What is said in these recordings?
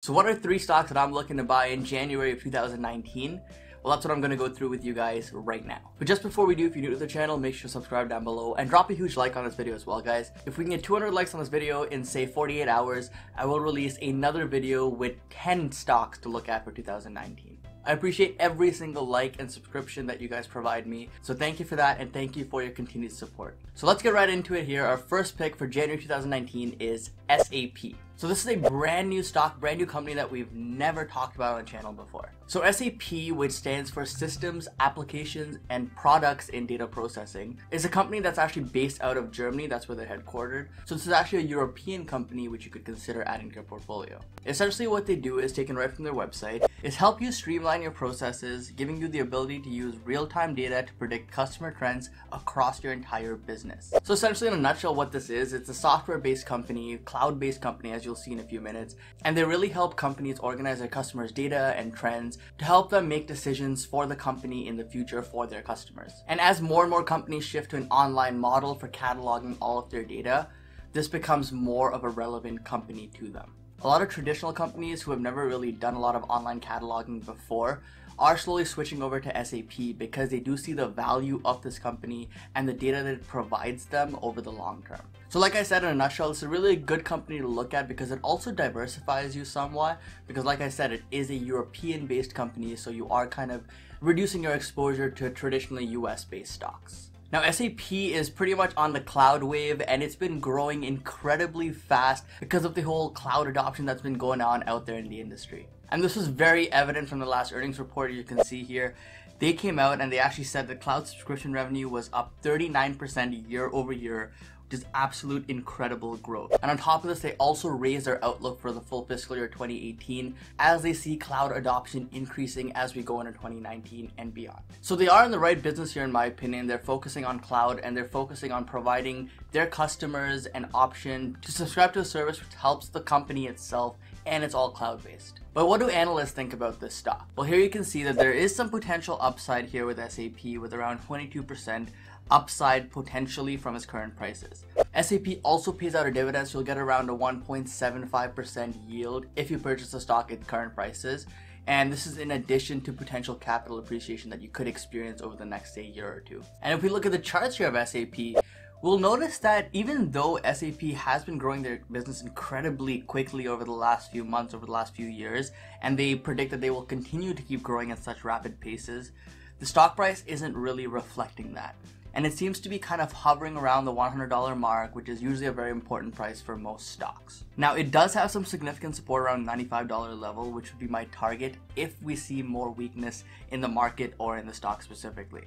So what are 3 stocks that I'm looking to buy in January of 2019? Well, that's what I'm going to go through with you guys right now. But just before we do, if you're new to the channel, make sure to subscribe down below and drop a huge like on this video as well, guys. If we can get 200 likes on this video in, say, 48 hours, I will release another video with 10 stocks to look at for 2019. I appreciate every single like and subscription that you guys provide me, so thank you for that and thank you for your continued support. So let's get right into it here. Our first pick for January 2019 is SAP. So this is a brand new stock, brand new company that we've never talked about on the channel before. So SAP, which stands for Systems, Applications, and Products in Data Processing, is a company that's actually based out of Germany. That's where they're headquartered. So this is actually a European company which you could consider adding to your portfolio. Essentially what they do is, taken right from their website, is help you streamline your processes, giving you the ability to use real-time data to predict customer trends across your entire business. So essentially, in a nutshell, what this is, it's a software-based company, cloud-based company, as you'll see in a few minutes, and they really help companies organize their customers' data and trends to help them make decisions for the company in the future for their customers. And as more and more companies shift to an online model for cataloging all of their data, this becomes more of a relevant company to them. A lot of traditional companies who have never really done a lot of online cataloging before are slowly switching over to SAP because they do see the value of this company and the data that it provides them over the long term. So like I said, in a nutshell, it's a really good company to look at because it also diversifies you somewhat, because like I said, it is a European based company, so you are kind of reducing your exposure to traditionally US based stocks. Now SAP is pretty much on the cloud wave, and it's been growing incredibly fast because of the whole cloud adoption that's been going on out there in the industry. And this was very evident from the last earnings report. You can see here, they came out and they actually said that cloud subscription revenue was up 39% year over year, which is absolute incredible growth. And on top of this, they also raised their outlook for the full fiscal year 2018 as they see cloud adoption increasing as we go into 2019 and beyond. So they are in the right business here, in my opinion. They're focusing on cloud and they're focusing on providing their customers an option to subscribe to a service which helps the company itself, and it's all cloud-based. But what do analysts think about this stock? Well, here you can see that there is some potential upside here with SAP, with around 22% upside potentially from its current prices. SAP also pays out a dividend, so you'll get around a 1.75% yield if you purchase the stock at current prices. And this is in addition to potential capital appreciation that you could experience over the next, say, year or two. And if we look at the charts here of SAP, we'll notice that even though SAP has been growing their business incredibly quickly over the last few months, over the last few years, and they predict that they will continue to keep growing at such rapid paces, the stock price isn't really reflecting that. And it seems to be kind of hovering around the $100 mark, which is usually a very important price for most stocks. Now, it does have some significant support around $95 level, which would be my target if we see more weakness in the market or in the stock specifically.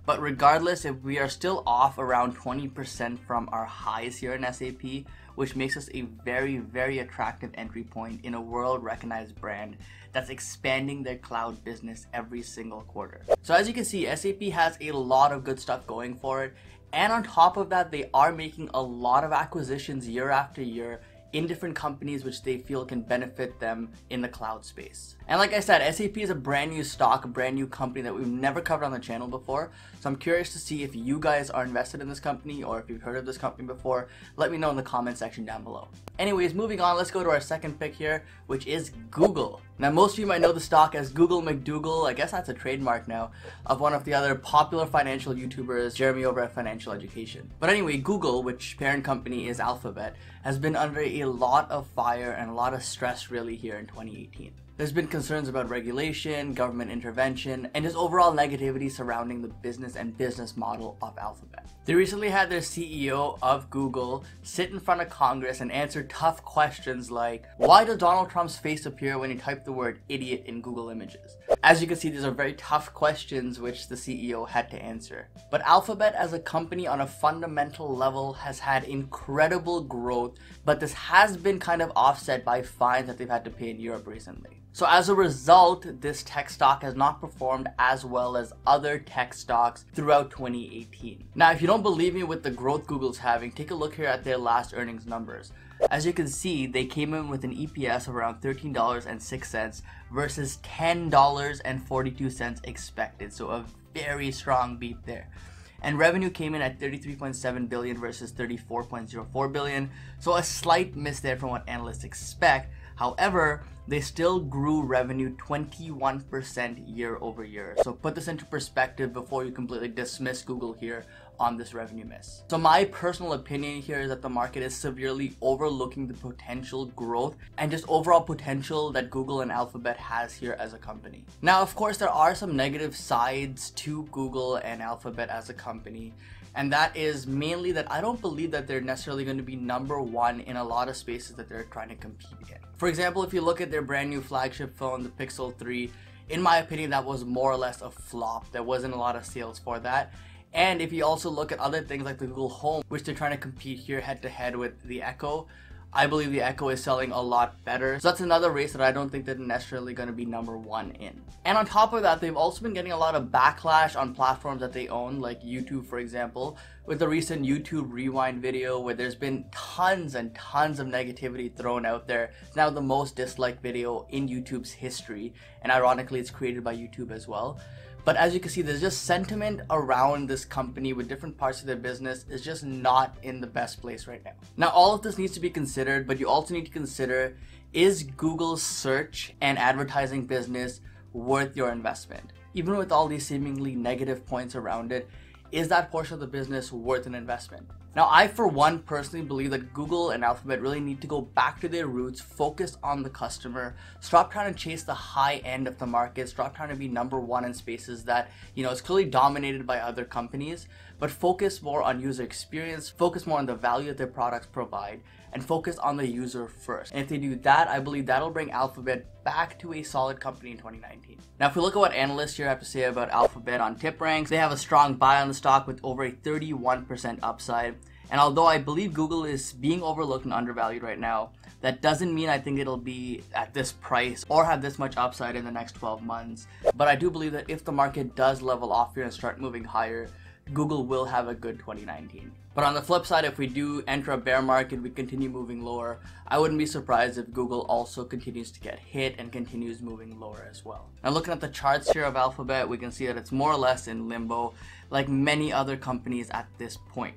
But regardless, if we are still off around 20% from our highs here in SAP, which makes us a very, very attractive entry point in a world-recognized brand that's expanding their cloud business every single quarter. So as you can see, SAP has a lot of good stuff going for it. And on top of that, they are making a lot of acquisitions year after year in different companies which they feel can benefit them in the cloud space. And like I said, SAP is a brand new stock, a brand new company that we've never covered on the channel before. So I'm curious to see if you guys are invested in this company or if you've heard of this company before. Let me know in the comment section down below. Anyways, moving on, let's go to our second pick here, which is Google. Now, most of you might know the stock as Google McDougal. I guess that's a trademark now of one of the other popular financial YouTubers, Jeremy over at Financial Education. But anyway, Google, which parent company is Alphabet, has been under a lot of fire and a lot of stress really here in 2018. There's been concerns about regulation, government intervention, and just overall negativity surrounding the business and business model of Alphabet. They recently had their CEO of Google sit in front of Congress and answer tough questions like, why does Donald Trump's face appear when you type the word idiot in Google Images? As you can see, these are very tough questions which the CEO had to answer. But Alphabet as a company on a fundamental level has had incredible growth, but this has been kind of offset by fines that they've had to pay in Europe recently. So as a result, this tech stock has not performed as well as other tech stocks throughout 2018. Now, if you don't believe me with the growth Google's having, take a look here at their last earnings numbers. As you can see, they came in with an EPS of around $13.06 versus $10.42 expected. So a very strong beat there. And revenue came in at $33.7 billion versus $34.04 billion. So a slight miss there from what analysts expect. However, they still grew revenue 21% year over year. So put this into perspective before you completely dismiss Google here on this revenue miss. So my personal opinion here is that the market is severely overlooking the potential growth and just overall potential that Google and Alphabet has here as a company. Now, of course, there are some negative sides to Google and Alphabet as a company. And that is mainly that I don't believe that they're necessarily going to be number one in a lot of spaces that they're trying to compete in. For example, if you look at their brand new flagship phone, the Pixel 3, in my opinion, that was more or less a flop. There wasn't a lot of sales for that. And if you also look at other things like the Google Home, which they're trying to compete here head to head with the Echo, I believe the Echo is selling a lot better. So that's another race that I don't think they're necessarily going to be number one in. And on top of that, they've also been getting a lot of backlash on platforms that they own, like YouTube, for example, with the recent YouTube Rewind video where there's been tons and tons of negativity thrown out there. It's now the most disliked video in YouTube's history. And ironically, it's created by YouTube as well. But as you can see, there's just sentiment around this company with different parts of their business is just not in the best place right now. Now, all of this needs to be considered, but you also need to consider, is Google's search and advertising business worth your investment? Even with all these seemingly negative points around it, is that portion of the business worth an investment? Now, I, for one, personally believe that Google and Alphabet really need to go back to their roots, focus on the customer, stop trying to chase the high end of the market, stop trying to be number one in spaces that, is clearly dominated by other companies, but focus more on user experience, focus more on the value that their products provide, and focus on the user first. And if they do that, I believe that'll bring Alphabet back to a solid company in 2019. Now, if we look at what analysts here have to say about Alphabet on TipRanks, they have a strong buy on the stock with over a 31% upside. And although I believe Google is being overlooked and undervalued right now, that doesn't mean I think it'll be at this price or have this much upside in the next 12 months. But I do believe that if the market does level off here and start moving higher, Google will have a good 2019. But on the flip side, if we do enter a bear market, we continue moving lower, I wouldn't be surprised if Google also continues to get hit and continues moving lower as well. Now, looking at the charts here of Alphabet, we can see that it's more or less in limbo, like many other companies at this point.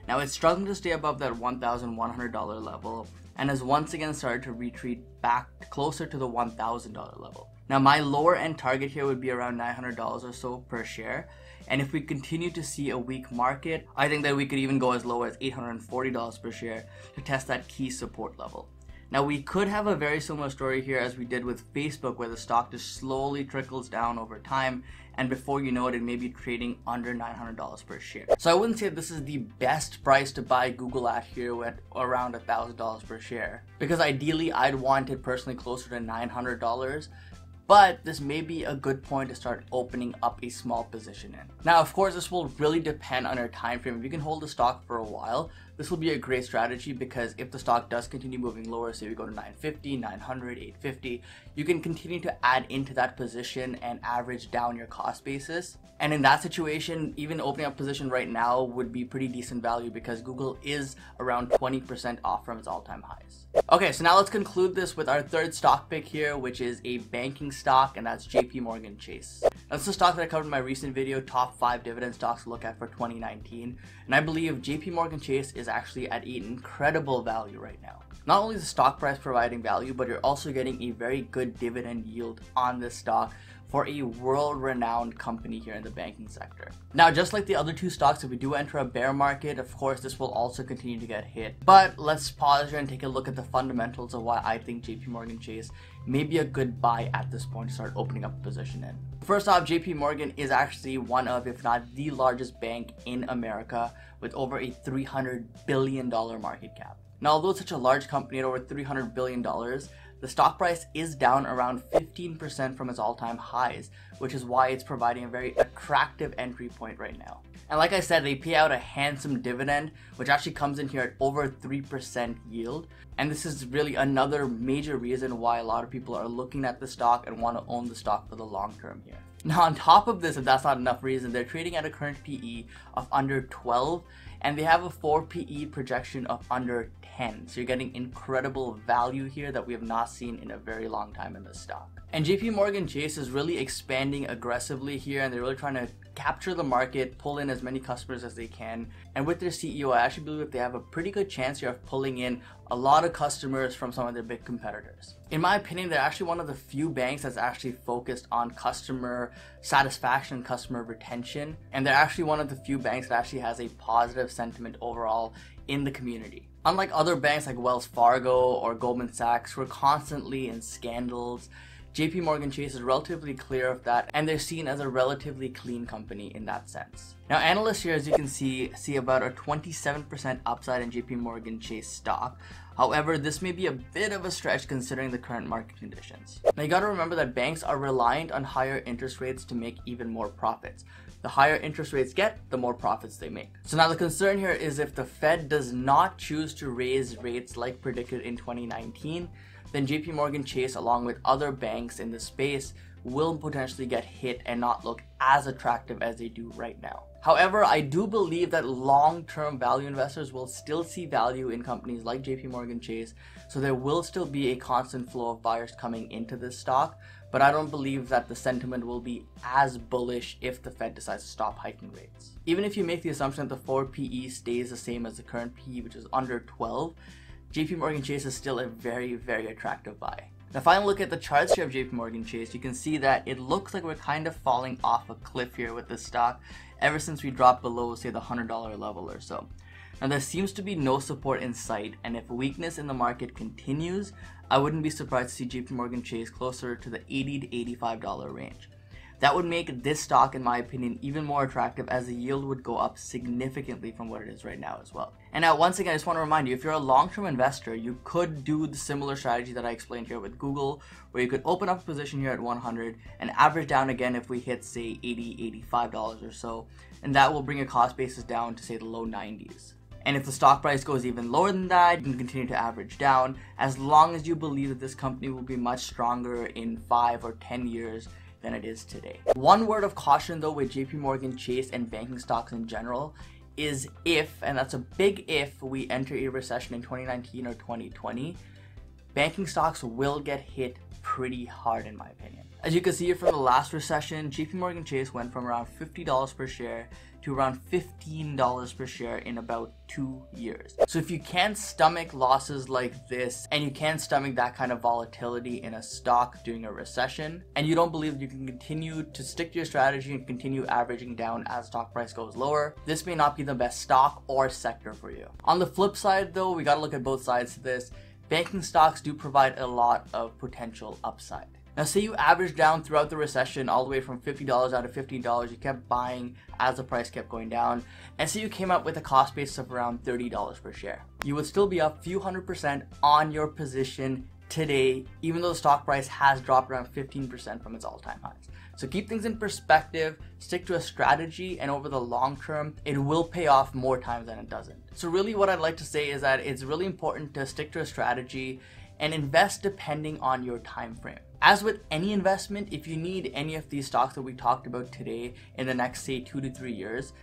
Now, it's struggling to stay above that $1,100 level and has once again started to retreat back closer to the $1,000 level. Now, my lower end target here would be around $900 or so per share. And if we continue to see a weak market, I think that we could even go as low as $840 per share to test that key support level. Now, we could have a very similar story here as we did with Facebook, where the stock just slowly trickles down over time, and before you know it, it may be trading under $900 per share. So I wouldn't say this is the best price to buy Google at here at around $1,000 per share, because ideally I'd want it personally closer to $900. But this may be a good point to start opening up a small position in. Now, of course, this will really depend on your time frame. If you can hold the stock for a while, this will be a great strategy, because if the stock does continue moving lower, say we go to 950, 900, 850, you can continue to add into that position and average down your cost basis. And in that situation, even opening up position right now would be pretty decent value, because Google is around 20% off from its all-time highs. Okay, so now let's conclude this with our third stock pick here, which is a banking stock, and that's JP Chase. That's the stock that I covered in my recent video, top 5 dividend stocks to look at for 2019. And I believe JP Chase is actually at an incredible value right now. Not only is the stock price providing value, but you're also getting a very good dividend yield on this stock for a world-renowned company here in the banking sector. Now, just like the other two stocks, if we do enter a bear market, of course, this will also continue to get hit. But let's pause here and take a look at the fundamentals of why I think JP Chase may be a good buy at this point to start opening up a position in. First off, JP Morgan is actually one of, if not the largest bank in America, with over a $300 billion market cap. Now, although it's such a large company at over $300 billion, the stock price is down around 15% from its all-time highs, which is why it's providing a very attractive entry point right now. And like I said, they pay out a handsome dividend, which actually comes in here at over 3% yield. And this is really another major reason why a lot of people are looking at the stock and want to own the stock for the long term here. Now, on top of this, if that's not enough reason, they're trading at a current PE of under 12, and they have a 4 PE projection of under 10. So you're getting incredible value here that we have not seen in a very long time in this stock. And JP Chase is really expanding aggressively here, and they're really trying to capture the market, pull in as many customers as they can. And with their CEO, I actually believe that they have a pretty good chance here of pulling in a lot of customers from some of their big competitors. In my opinion, they're actually one of the few banks that's actually focused on customer satisfaction, customer retention, and they're actually one of the few banks that actually has a positive sentiment overall in the community. Unlike other banks like Wells Fargo or Goldman Sachs, who are constantly in scandals, JP Morgan Chase is relatively clear of that, and they're seen as a relatively clean company in that sense. Now, analysts here, as you can see about a 27% upside in JP Morgan Chase stock. However, this may be a bit of a stretch considering the current market conditions. Now, you gotta remember that banks are reliant on higher interest rates to make even more profits. The higher interest rates get, the more profits they make. So now the concern here is if the Fed does not choose to raise rates like predicted in 2019, then JP Morgan Chase, along with other banks in the space, will potentially get hit and not look as attractive as they do right now. However, I do believe that long-term value investors will still see value in companies like JP Morgan Chase, so there will still be a constant flow of buyers coming into this stock, but I don't believe that the sentiment will be as bullish if the Fed decides to stop hiking rates. Even if you make the assumption that the forward PE stays the same as the current PE, which is under 12, JP Morgan Chase is still a very, very attractive buy. Now, if I look at the charts here of JP Morgan Chase, you can see that it looks like we're kind of falling off a cliff here with this stock ever since we dropped below, say, the $100 level or so. Now, there seems to be no support in sight, and if weakness in the market continues, I wouldn't be surprised to see JP Morgan Chase closer to the $80 to $85 range. That would make this stock, in my opinion, even more attractive, as the yield would go up significantly from what it is right now as well. And now, once again, I just want to remind you, if you're a long-term investor, you could do the similar strategy that I explained here with Google, where you could open up a position here at 100 and average down again if we hit, say, $80, $85 or so, and that will bring your cost basis down to, say, the low 90s. And if the stock price goes even lower than that, you can continue to average down, as long as you believe that this company will be much stronger in 5 or 10 years than it is today. One word of caution though with JP Morgan Chase and banking stocks in general is if, and that's a big if, we enter a recession in 2019 or 2020, banking stocks will get hit pretty hard in my opinion. As you can see here from the last recession, JP Morgan Chase went from around $50 per share to around $15 per share in about 2 years. So if you can't stomach losses like this, and you can't stomach that kind of volatility in a stock during a recession, and you don't believe you can continue to stick to your strategy and continue averaging down as stock price goes lower, this may not be the best stock or sector for you. On the flip side though, we gotta look at both sides to this. Banking stocks do provide a lot of potential upside. Now, say you average down throughout the recession all the way from $50 down to $15, you kept buying as the price kept going down, and say you came up with a cost base of around $30 per share. You would still be up a few 100% on your position today, even though the stock price has dropped around 15% from its all-time highs. So keep things in perspective, stick to a strategy, and over the long term, it will pay off more times than it doesn't. So really what I'd like to say is that it's really important to stick to a strategy and invest depending on your time frame. As with any investment, if you need any of these stocks that we talked about today in the next, say, 2 to 3 years,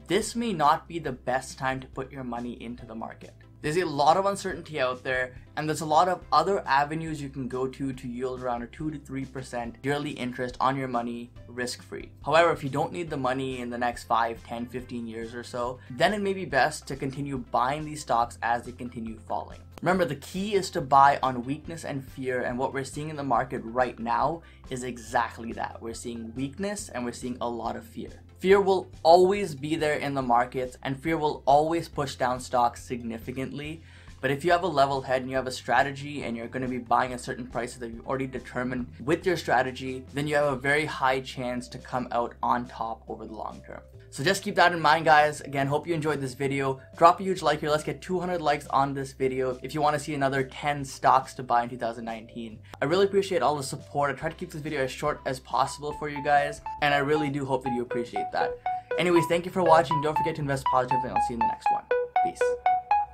this may not be the best time to put your money into the market. There's a lot of uncertainty out there, and there's a lot of other avenues you can go to yield around a 2 to 3% yearly interest on your money risk-free. However, if you don't need the money in the next 5, 10, 15 years or so, then it may be best to continue buying these stocks as they continue falling. Remember, the key is to buy on weakness and fear, and what we're seeing in the market right now is exactly that. We're seeing weakness and we're seeing a lot of fear. Fear will always be there in the markets, and fear will always push down stocks significantly. But if you have a level head and you have a strategy and you're going to be buying at certain prices that you've already determined with your strategy, then you have a very high chance to come out on top over the long term. So just keep that in mind, guys. Again, hope you enjoyed this video. Drop a huge like here. Let's get 200 likes on this video if you want to see another 10 stocks to buy in 2019. I really appreciate all the support. I try to keep this video as short as possible for you guys, and I really do hope that you appreciate that. Anyways, thank you for watching. Don't forget to invest positively, and I'll see you in the next one. Peace.